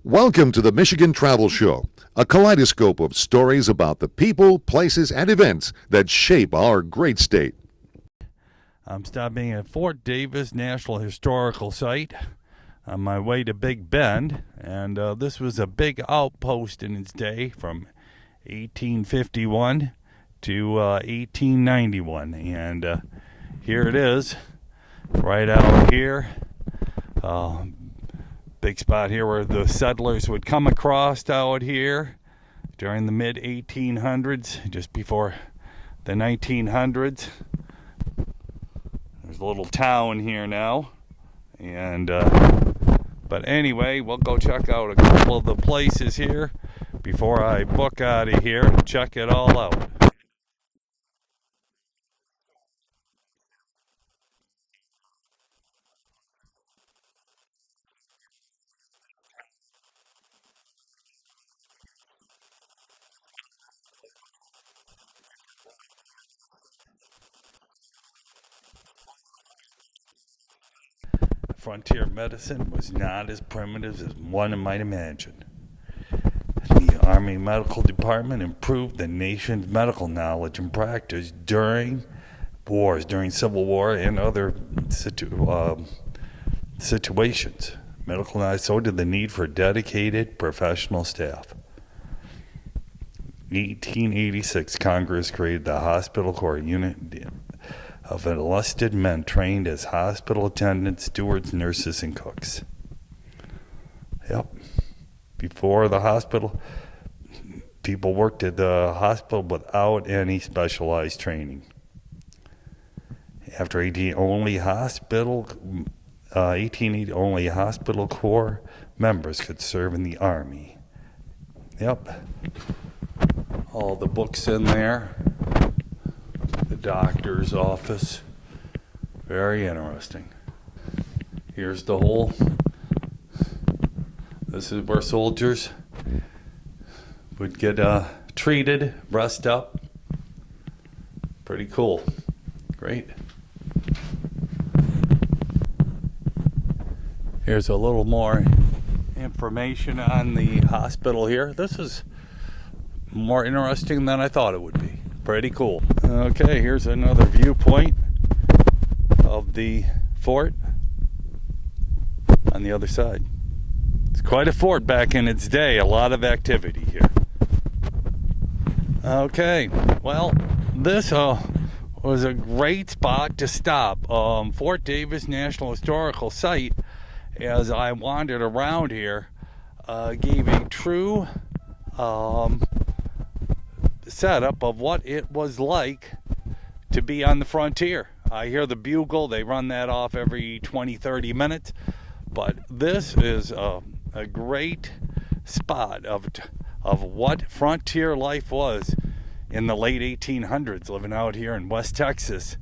Welcome to the Michigan Travel Show, a kaleidoscope of stories about the people, places, and events that shape our great state. I'm stopping at Fort Davis National Historical Site on my way to Big Bend, and this was a big outpost in its day from 1851 to 1891, and here it is, right out here. Big spot here where the settlers would come across out here during the mid 1800s, just before the 1900s. There's a little town here now, and but anyway, we'll go check out a couple of the places here before I book out of here and check it all out. Frontier medicine was not as primitive as one might imagine. The Army Medical Department improved the nation's medical knowledge and practice during wars, during Civil War and other situations. Medical knowledge, so did the need for dedicated professional staff. 1886, Congress created the Hospital Corps unit of enlisted men trained as hospital attendants, stewards, nurses, and cooks. Yep. Before the hospital, people worked at the hospital without any specialized training. After 1880, only hospital corps members could serve in the Army. Yep. All the books in there. The doctor's office. Very interesting. Here's the hole. This is where soldiers would get treated, rest up. Pretty cool. Great. Here's a little more information on the hospital here. This is more interesting than I thought it would be. Pretty cool. Okay, here's another viewpoint of the fort on the other side. It's quite a fort back in its day. A lot of activity here. Okay, well, this was a great spot to stop. Fort Davis National Historical Site, as I wandered around here, gave a true setup of what it was like to be on the frontier. I hear the bugle, they run that off every 20-30 minutes, but this is a great spot of what frontier life was in the late 1800s, living out here in West Texas.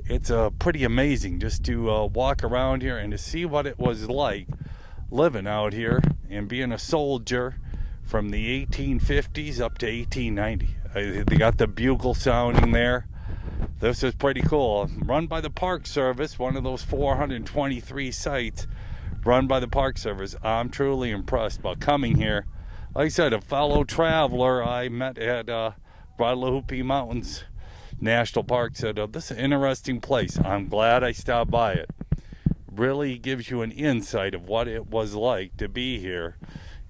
It's pretty amazing just to walk around here and to see what it was like living out here and being a soldier from the 1850s up to 1890. They got the bugle sounding there. This is pretty cool. Run by the Park Service, one of those 423 sites run by the Park Service. I'm truly impressed about coming here. Like I said, a fellow traveler I met at Guadalupe Mountains National Park said, this is an interesting place. I'm glad I stopped by it. Really gives you an insight of what it was like to be here,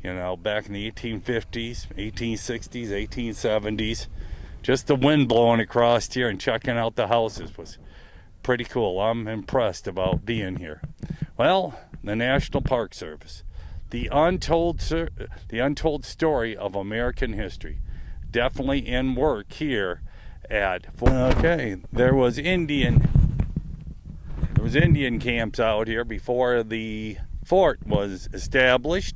you know, back in the 1850s, 1860s, 1870s. Just the wind blowing across here and checking out the houses was pretty cool. I'm impressed about being here. Well, the National Park Service, the untold story of American history, definitely in work here at. Okay, there was Indian camps out here before the fort was established,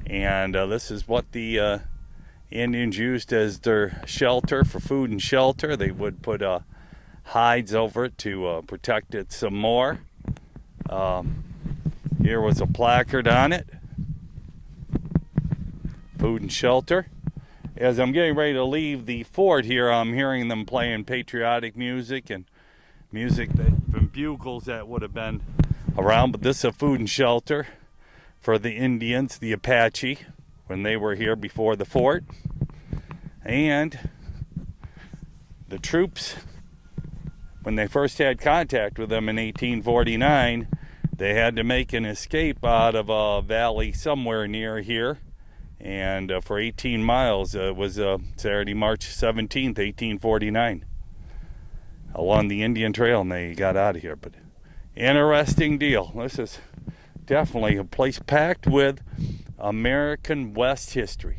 and this is what the Indians used as their shelter for food and shelter. They would put hides over it to protect it some more. Here was a placard on it. Food and shelter. As I'm getting ready to leave the fort here, I'm hearing them playing patriotic music and music from bugles that would have been around. But this is a food and shelter for the Indians, the Apache, when they were here before the fort. And the troops, when they first had contact with them in 1849, they had to make an escape out of a valley somewhere near here. And for 18 miles, it was Saturday, March 17th, 1849, along the Indian Trail, and they got out of here. But interesting deal. This is definitely a place packed with American West history.